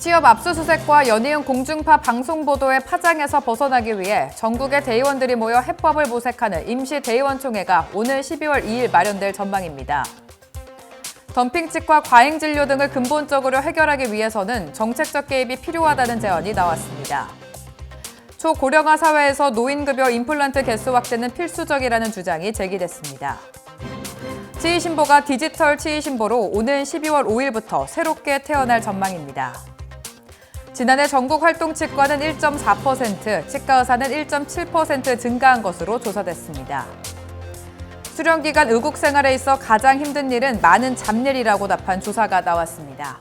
취업 압수수색과 연이은 공중파 방송 보도의 파장에서 벗어나기 위해 전국의 대의원들이 모여 해법을 모색하는 임시대의원총회가 오늘 12월 2일 마련될 전망입니다. 덤핑직과 과잉진료 등을 근본적으로 해결하기 위해서는 정책적 개입이 필요하다는 제언이 나왔습니다. 초고령화 사회에서 노인급여 임플란트 개수 확대는 필수적이라는 주장이 제기됐습니다. 치의신보가 디지털 치의신보로 오는 12월 5일부터 새롭게 태어날 전망입니다. 지난해 전국 활동 치과는 1.4%, 치과의사는 1.7% 증가한 것으로 조사됐습니다. 수련기간 의국 생활에 있어 가장 힘든 일은 많은 잡일이라고 답한 조사가 나왔습니다.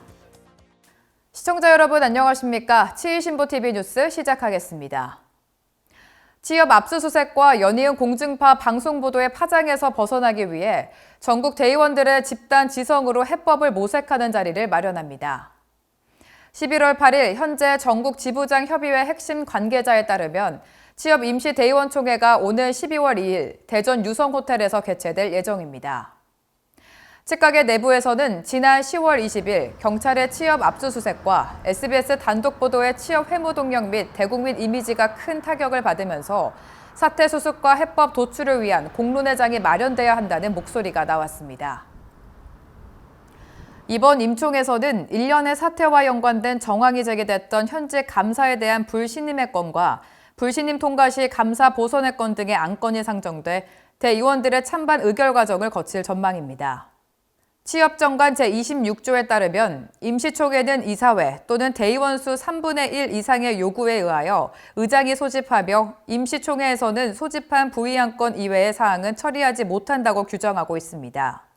시청자 여러분 안녕하십니까? 치의신보TV 뉴스 시작하겠습니다. 취업 압수수색과 연이은 공중파 방송 보도의 파장에서 벗어나기 위해 전국 대의원들의 집단 지성으로 해법을 모색하는 자리를 마련합니다. 11월 8일 현재 전국 지부장 협의회 핵심 관계자에 따르면 취업 임시대의원총회가 오늘 12월 2일 대전 유성호텔에서 개최될 예정입니다. 치과계 내부에서는 지난 10월 20일 경찰의 취업 압수수색과 SBS 단독 보도의 취업 회무 동력 및 대국민 이미지가 큰 타격을 받으면서 사태 수습과 해법 도출을 위한 공론회장이 마련돼야 한다는 목소리가 나왔습니다. 이번 임총에서는 일련의 사태와 연관된 정황이 제기됐던 현직 감사에 대한 불신임의 건과 불신임 통과 시 감사 보선의 건 등의 안건이 상정돼 대의원들의 찬반 의결 과정을 거칠 전망입니다. 취업정관 제26조에 따르면 임시총회는 이사회 또는 대의원 수 3분의 1 이상의 요구에 의하여 의장이 소집하며 임시총회에서는 소집한 부의안건 이외의 사항은 처리하지 못한다고 규정하고 있습니다.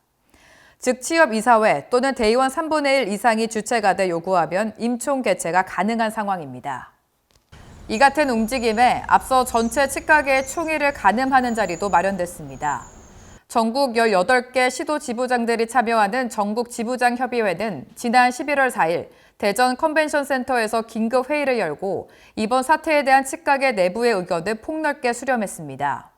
즉 취업이사회 또는 대의원 3분의 1 이상이 주체가 돼 요구하면 임총 개최가 가능한 상황입니다. 이 같은 움직임에 앞서 전체 치과계의 총의를 가늠하는 자리도 마련됐습니다. 전국 18개 시도 지부장들이 참여하는 전국 지부장 협의회는 지난 11월 4일 대전 컨벤션센터에서 긴급 회의를 열고 이번 사태에 대한 치과계 내부의 의견을 폭넓게 수렴했습니다.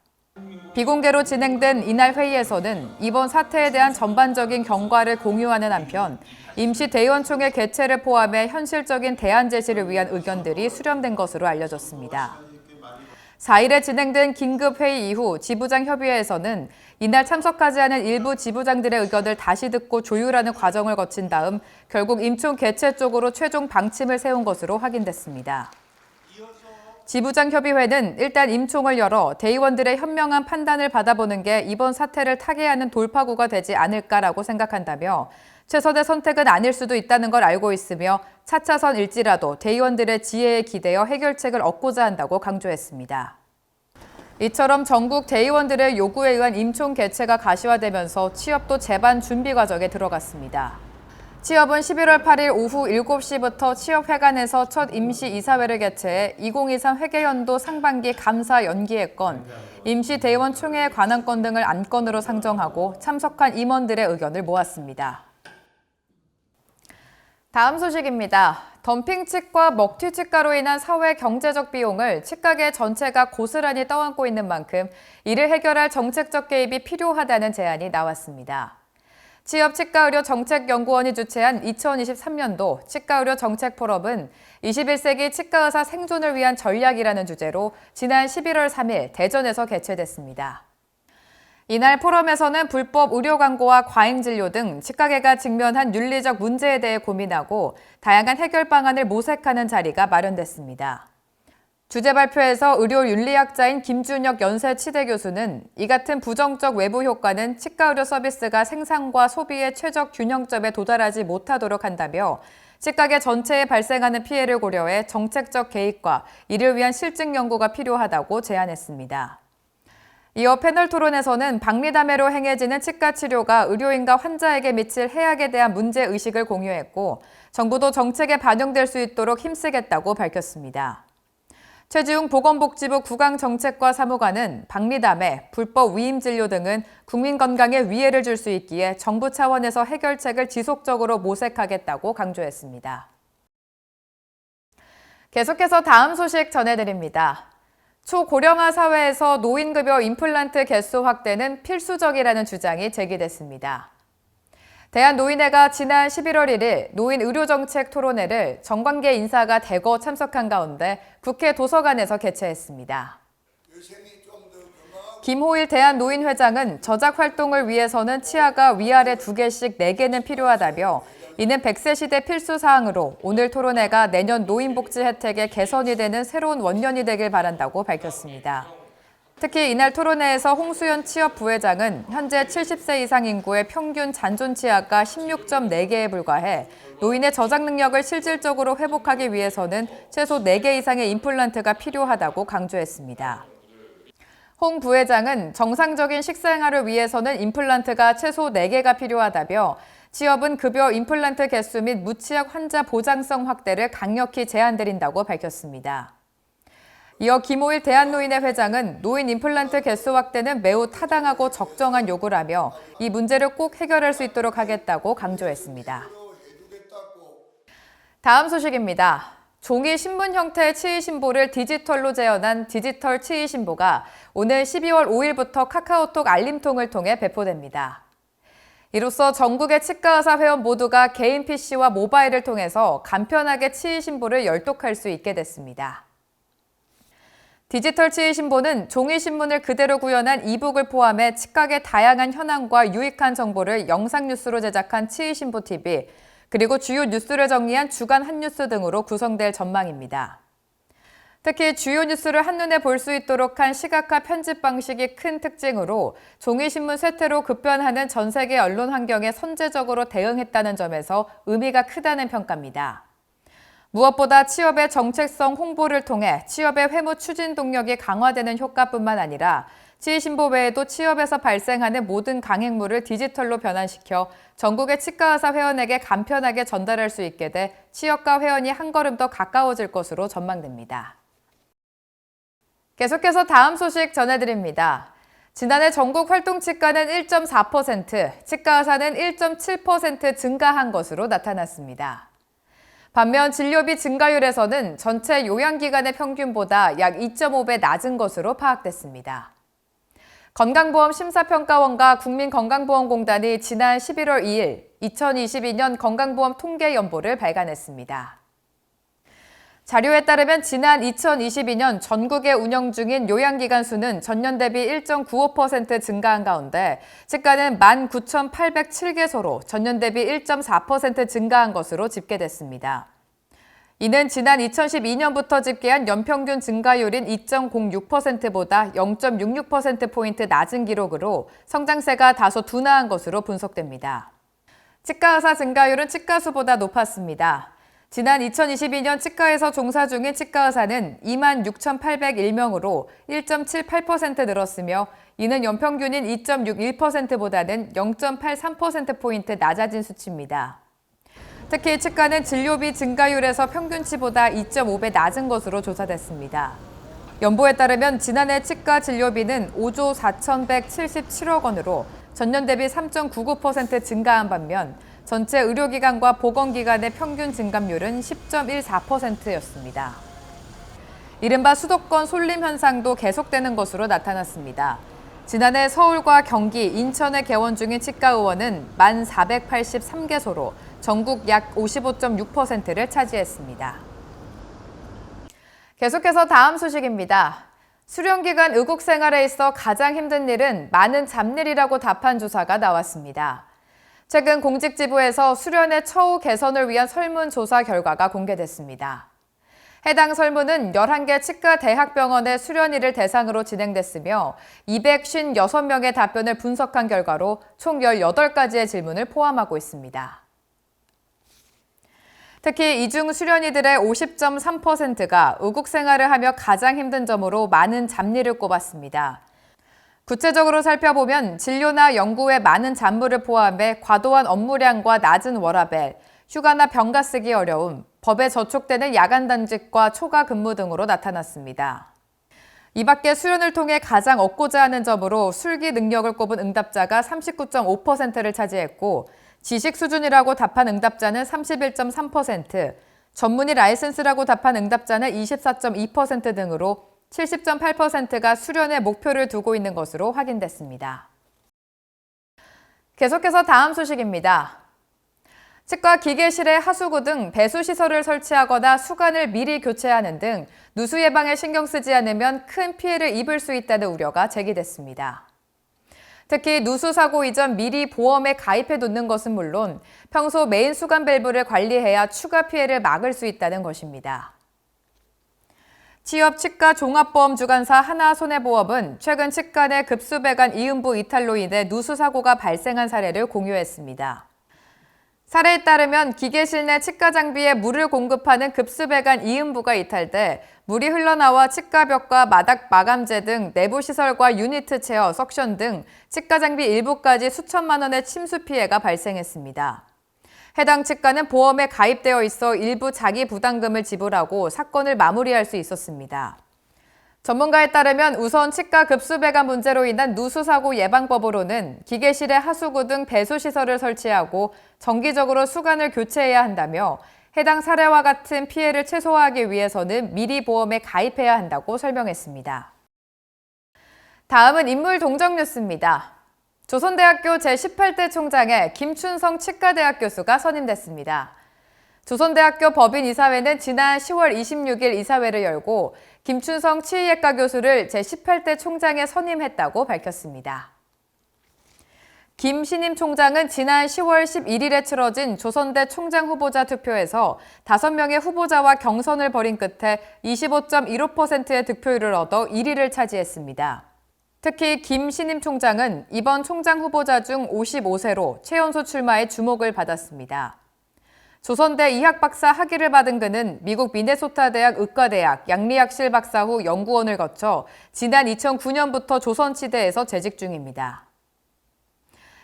비공개로 진행된 이날 회의에서는 이번 사태에 대한 전반적인 경과를 공유하는 한편 임시대의원총회 개최를 포함해 현실적인 대안 제시를 위한 의견들이 수렴된 것으로 알려졌습니다. 4일에 진행된 긴급회의 이후 지부장 협의회에서는 이날 참석하지 않은 일부 지부장들의 의견을 다시 듣고 조율하는 과정을 거친 다음 결국 임총 개최 쪽으로 최종 방침을 세운 것으로 확인됐습니다. 지부장 협의회는 일단 임총을 열어 대의원들의 현명한 판단을 받아보는 게 이번 사태를 타개하는 돌파구가 되지 않을까라고 생각한다며 최선의 선택은 아닐 수도 있다는 걸 알고 있으며 차차선일지라도 대의원들의 지혜에 기대어 해결책을 얻고자 한다고 강조했습니다. 이처럼 전국 대의원들의 요구에 의한 임총 개최가 가시화되면서 취업도 재반 준비 과정에 들어갔습니다. 취업은 11월 8일 오후 7시부터 취업회관에서 첫 임시이사회를 개최해 2023 회계연도 상반기 감사 연기의 건, 임시대의원 총회에 관한 건 등을 안건으로 상정하고 참석한 임원들의 의견을 모았습니다. 다음 소식입니다. 덤핑치과 먹튀치과로 인한 사회 경제적 비용을 치과계 전체가 고스란히 떠안고 있는 만큼 이를 해결할 정책적 개입이 필요하다는 제안이 나왔습니다. 취업치과의료정책연구원이 주최한 2023년도 치과의료 정책 포럼은 21세기 치과의사 생존을 위한 전략이라는 주제로 지난 11월 3일 대전에서 개최됐습니다. 이날 포럼에서는 불법 의료 광고와 과잉 진료 등 치과계가 직면한 윤리적 문제에 대해 고민하고 다양한 해결 방안을 모색하는 자리가 마련됐습니다. 주제 발표에서 의료윤리학자인 김준혁 연세치대 교수는 이 같은 부정적 외부 효과는 치과의료 서비스가 생산과 소비의 최적 균형점에 도달하지 못하도록 한다며 치과계 전체에 발생하는 피해를 고려해 정책적 개입과 이를 위한 실증 연구가 필요하다고 제안했습니다. 이어 패널 토론에서는 박리담회로 행해지는 치과 치료가 의료인과 환자에게 미칠 해악에 대한 문제의식을 공유했고 정부도 정책에 반영될 수 있도록 힘쓰겠다고 밝혔습니다. 최지웅 보건복지부 구강정책과 사무관은 박리담회, 불법 위임진료 등은 국민 건강에 위해를 줄 수 있기에 정부 차원에서 해결책을 지속적으로 모색하겠다고 강조했습니다. 계속해서 다음 소식 전해드립니다. 초고령화 사회에서 노인급여 임플란트 개수 확대는 필수적이라는 주장이 제기됐습니다. 대한노인회가 지난 11월 1일 노인 의료정책 토론회를 정관계 인사가 대거 참석한 가운데 국회 도서관에서 개최했습니다. 김호일 대한노인회장은 저작 활동을 위해서는 치아가 위아래 2개씩 4개는 필요하다며 이는 100세 시대 필수 사항으로 오늘 토론회가 내년 노인복지 혜택의 개선이 되는 새로운 원년이 되길 바란다고 밝혔습니다. 특히 이날 토론회에서 홍수연 취업 부회장은 현재 70세 이상 인구의 평균 잔존 치아가 16.4개에 불과해 노인의 저작 능력을 실질적으로 회복하기 위해서는 최소 4개 이상의 임플란트가 필요하다고 강조했습니다. 홍 부회장은 정상적인 식생활을 위해서는 임플란트가 최소 4개가 필요하다며 취업은 급여 임플란트 개수 및 무치약 환자 보장성 확대를 강력히 제안드린다고 밝혔습니다. 이어 김호일 대한노인회 회장은 노인 임플란트 개수 확대는 매우 타당하고 적정한 요구라며 이 문제를 꼭 해결할 수 있도록 하겠다고 강조했습니다. 다음 소식입니다. 종이 신문 형태의 치의신보를 디지털로 재현한 디지털 치의신보가 오늘 12월 5일부터 카카오톡 알림통을 통해 배포됩니다. 이로써 전국의 치과의사 회원 모두가 개인 PC와 모바일을 통해서 간편하게 치의신보를 열독할 수 있게 됐습니다. 디지털 치의신보는 종이신문을 그대로 구현한 이북을 포함해 치과의 다양한 현황과 유익한 정보를 영상 뉴스로 제작한 치의신보 TV, 그리고 주요 뉴스를 정리한 주간 한뉴스 등으로 구성될 전망입니다. 특히 주요 뉴스를 한눈에 볼 수 있도록 한 시각화 편집 방식이 큰 특징으로 종이신문 쇠퇴로 급변하는 전 세계 언론 환경에 선제적으로 대응했다는 점에서 의미가 크다는 평가입니다. 무엇보다 취업의 정책성 홍보를 통해 취업의 회무 추진 동력이 강화되는 효과뿐만 아니라 치의신보 외에도 취업에서 발생하는 모든 강행물을 디지털로 변환시켜 전국의 치과의사 회원에게 간편하게 전달할 수 있게 돼 취업과 회원이 한 걸음 더 가까워질 것으로 전망됩니다. 계속해서 다음 소식 전해드립니다. 지난해 전국 활동치과는 1.4%, 치과의사는 1.7% 증가한 것으로 나타났습니다. 반면 진료비 증가율에서는 전체 요양기관의 평균보다 약 2.5배 낮은 것으로 파악됐습니다. 건강보험심사평가원과 국민건강보험공단이 지난 11월 2일 2022년 건강보험 통계연보를 발간했습니다. 자료에 따르면 지난 2022년 전국에 운영 중인 요양기관 수는 전년 대비 1.95% 증가한 가운데 치과는 19,807개소로 전년 대비 1.4% 증가한 것으로 집계됐습니다. 이는 지난 2012년부터 집계한 연평균 증가율인 2.06%보다 0.66%포인트 낮은 기록으로 성장세가 다소 둔화한 것으로 분석됩니다. 치과의사 증가율은 치과수보다 높았습니다. 지난 2022년 치과에서 종사 중인 치과의사는 26,801명으로 1.78% 늘었으며 이는 연평균인 2.61%보다는 0.83%포인트 낮아진 수치입니다. 특히 치과는 진료비 증가율에서 평균치보다 2.5배 낮은 것으로 조사됐습니다. 연보에 따르면 지난해 치과 진료비는 5조 4,177억 원으로 전년 대비 3.99% 증가한 반면 전체 의료기관과 보건기관의 평균 증감률은 10.14%였습니다. 이른바 수도권 쏠림 현상도 계속되는 것으로 나타났습니다. 지난해 서울과 경기, 인천에 개원 중인 치과의원은 1,483개소로 전국 약 55.6%를 차지했습니다. 계속해서 다음 소식입니다. 수련기간 의국 생활에 있어 가장 힘든 일은 많은 잡일이라고 답한 조사가 나왔습니다. 최근 공직지부에서 수련의 처우 개선을 위한 설문조사 결과가 공개됐습니다. 해당 설문은 11개 치과 대학병원의 수련의를 대상으로 진행됐으며 256명의 답변을 분석한 결과로 총 18가지의 질문을 포함하고 있습니다. 특히 이중 수련의들의 50.3%가 의국 생활을 하며 가장 힘든 점으로 많은 잡일을 꼽았습니다. 구체적으로 살펴보면 진료나 연구에 많은 잡무를 포함해 과도한 업무량과 낮은 워라밸, 휴가나 병가 쓰기 어려움, 법에 저촉되는 야간 단직과 초과 근무 등으로 나타났습니다. 이 밖에 수련을 통해 가장 얻고자 하는 점으로 술기 능력을 꼽은 응답자가 39.5%를 차지했고 지식 수준이라고 답한 응답자는 31.3%, 전문의 라이센스라고 답한 응답자는 24.2% 등으로 70.8%가 수련의 목표를 두고 있는 것으로 확인됐습니다. 계속해서 다음 소식입니다. 치과 기계실에 하수구 등 배수시설을 설치하거나 수관을 미리 교체하는 등 누수 예방에 신경 쓰지 않으면 큰 피해를 입을 수 있다는 우려가 제기됐습니다. 특히 누수 사고 이전 미리 보험에 가입해 놓는 것은 물론 평소 메인 수관 밸브를 관리해야 추가 피해를 막을 수 있다는 것입니다. 취업 치과 종합보험 주관사 하나손해보험은 최근 치과 내 급수배관 이음부 이탈로 인해 누수 사고가 발생한 사례를 공유했습니다. 사례에 따르면 기계실 내 치과 장비에 물을 공급하는 급수배관 이음부가 이탈돼 물이 흘러나와 치과벽과 마닥 마감재 등 내부 시설과 유니트 체어, 석션 등 치과 장비 일부까지 수천만 원의 침수 피해가 발생했습니다. 해당 치과는 보험에 가입되어 있어 일부 자기 부담금을 지불하고 사건을 마무리할 수 있었습니다. 전문가에 따르면 우선 치과 급수배관 문제로 인한 누수사고 예방법으로는 기계실에 하수구 등 배수시설을 설치하고 정기적으로 수관을 교체해야 한다며 해당 사례와 같은 피해를 최소화하기 위해서는 미리 보험에 가입해야 한다고 설명했습니다. 다음은 인물 동정 뉴스입니다. 조선대학교 제18대 총장에 김춘성 치과대학 교수가 선임됐습니다. 조선대학교 법인이사회는 지난 10월 26일 이사회를 열고 김춘성 치의학과 교수를 제18대 총장에 선임했다고 밝혔습니다. 김 신임 총장은 지난 10월 11일에 치러진 조선대 총장 후보자 투표에서 5명의 후보자와 경선을 벌인 끝에 25.15%의 득표율을 얻어 1위를 차지했습니다. 특히 김 신임 총장은 이번 총장 후보자 중 55세로 최연소 출마에 주목을 받았습니다. 조선대 의학박사 학위를 받은 그는 미국 미네소타 대학 의과대학 양리학실 박사 후 연구원을 거쳐 지난 2009년부터 조선치대에서 재직 중입니다.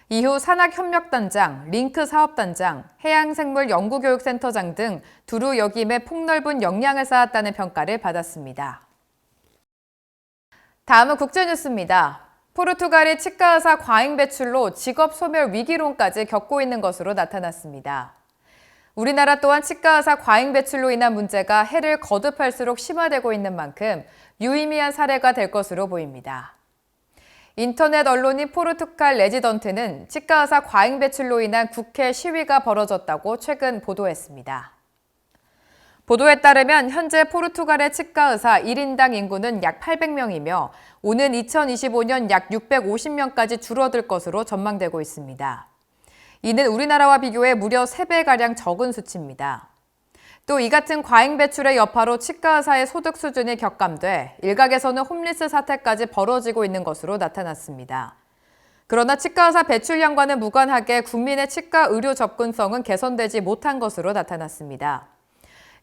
이후 산학협력단장, 링크사업단장, 해양생물연구교육센터장 등 두루 역임에 폭넓은 역량을 쌓았다는 평가를 받았습니다. 다음은 국제뉴스입니다. 포르투갈이 치과의사 과잉 배출로 직업 소멸 위기론까지 겪고 있는 것으로 나타났습니다. 우리나라 또한 치과의사 과잉 배출로 인한 문제가 해를 거듭할수록 심화되고 있는 만큼 유의미한 사례가 될 것으로 보입니다. 인터넷 언론인 포르투갈 레지던트는 치과의사 과잉 배출로 인한 국회 시위가 벌어졌다고 최근 보도했습니다. 보도에 따르면 현재 포르투갈의 치과의사 1인당 인구는 약 800명이며 오는 2025년 약 650명까지 줄어들 것으로 전망되고 있습니다. 이는 우리나라와 비교해 무려 3배가량 적은 수치입니다. 또 이 같은 과잉 배출의 여파로 치과의사의 소득 수준이 격감돼 일각에서는 홈리스 사태까지 벌어지고 있는 것으로 나타났습니다. 그러나 치과의사 배출량과는 무관하게 국민의 치과 의료 접근성은 개선되지 못한 것으로 나타났습니다.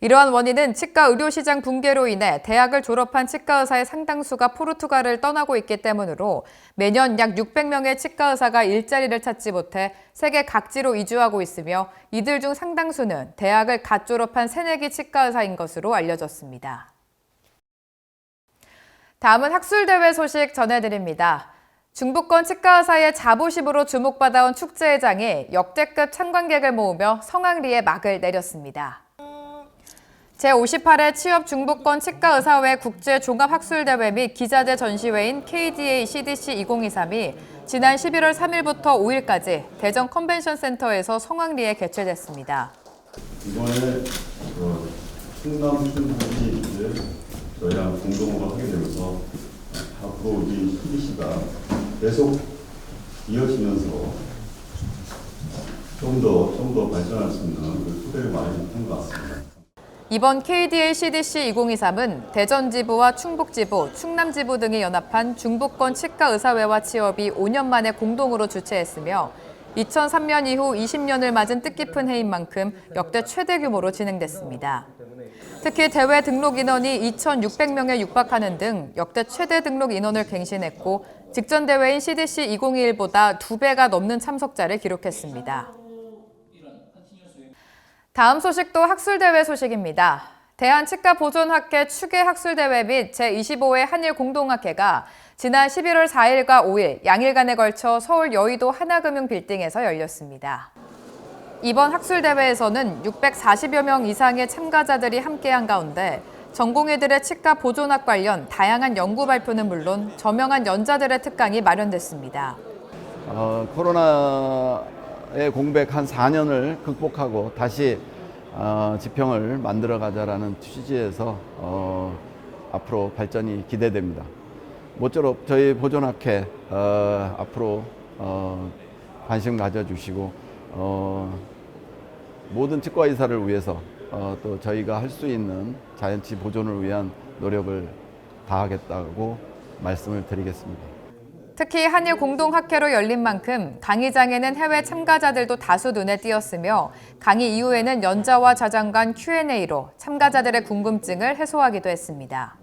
이러한 원인은 치과 의료 시장 붕괴로 인해 대학을 졸업한 치과의사의 상당수가 포르투갈을 떠나고 있기 때문으로 매년 약 600명의 치과의사가 일자리를 찾지 못해 세계 각지로 이주하고 있으며 이들 중 상당수는 대학을 갓 졸업한 새내기 치과의사인 것으로 알려졌습니다. 다음은 학술대회 소식 전해드립니다. 중부권 치과의사의 자부심으로 주목받아온 축제회장이 역대급 참관객을 모으며 성황리에 막을 내렸습니다. 제58회 취업 중부권 치과의사회 국제 종합학술대회 및 기자재 전시회인 KDA CDC 2023이 지난 11월 3일부터 5일까지 대전 컨벤션 센터에서 성황리에 개최됐습니다. 이번에 충남 수준단지를 저희랑 공동으로 하게 되면서 앞으로 우리 CDC가 계속 이어지면서 좀 더 발전할 수 있는 그 토대를 많이 한 것 같습니다. 이번 KDA CDC 2023은 대전지부와 충북지부, 충남지부 등이 연합한 중부권 치과의사회와 취업이 5년 만에 공동으로 주최했으며 2003년 이후 20년을 맞은 뜻깊은 해인 만큼 역대 최대 규모로 진행됐습니다. 특히 대회 등록 인원이 2,600명에 육박하는 등 역대 최대 등록 인원을 갱신했고 직전 대회인 CDC 2021보다 2배가 넘는 참석자를 기록했습니다. 다음 소식도 학술대회 소식입니다. 대한치과보존학회 추계학술대회 및 제25회 한일공동학회가 지난 11월 4일과 5일 양일간에 걸쳐 서울 여의도 하나금융빌딩에서 열렸습니다. 이번 학술대회에서는 640여 명 이상의 참가자들이 함께한 가운데 전공의들의 치과 보존학 관련 다양한 연구 발표는 물론 저명한 연자들의 특강이 마련됐습니다. 코로나 치과의 공백 한 4년을 극복하고 다시 지평을 만들어 가자라는 취지에서 앞으로 발전이 기대됩니다. 모쪼록 저희 보존학회 앞으로 관심 가져주시고 모든 치과 의사를 위해서 또 저희가 할 수 있는 자연치 보존을 위한 노력을 다하겠다고 말씀을 드리겠습니다. 특히 한일 공동학회로 열린 만큼 강의장에는 해외 참가자들도 다수 눈에 띄었으며 강의 이후에는 연자와 자장 간 Q&A로 참가자들의 궁금증을 해소하기도 했습니다.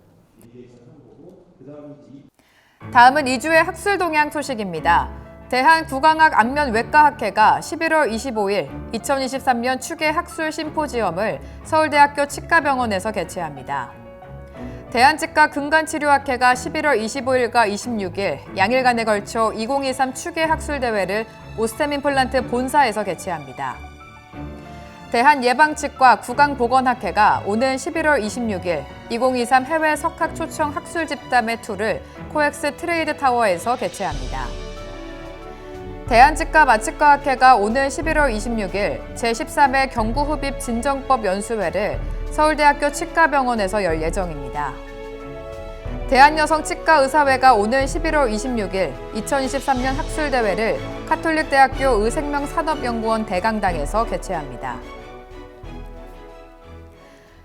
다음은 2주의 학술 동향 소식입니다. 대한구강학 안면외과학회가 11월 25일 2023년 추계 학술 심포지엄을 서울대학교 치과병원에서 개최합니다. 대한치과 근간치료학회가 11월 25일과 26일 양일간에 걸쳐 2023 추계 학술대회를 오스템 임플란트 본사에서 개최합니다. 대한예방치과 구강보건학회가 오는 11월 26일 2023 해외 석학 초청 학술 집담회 2를 코엑스 트레이드 타워에서 개최합니다. 대한치과 마취과학회가 오는 11월 26일 제13회 경구흡입 진정법 연수회를 서울대학교 치과병원에서 열 예정입니다. 대한여성치과의사회가 오는 11월 26일 2023년 학술대회를 카톨릭대학교 의생명산업연구원 대강당에서 개최합니다.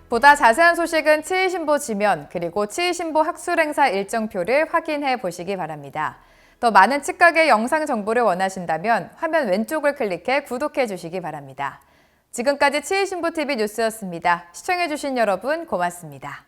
보다 자세한 소식은 치의신보 지면 그리고 치의신보 학술행사 일정표를 확인해 보시기 바랍니다. 더 많은 치과계 영상 정보를 원하신다면 화면 왼쪽을 클릭해 구독해 주시기 바랍니다. 지금까지 치의신보TV 뉴스였습니다. 시청해 주신 여러분 고맙습니다.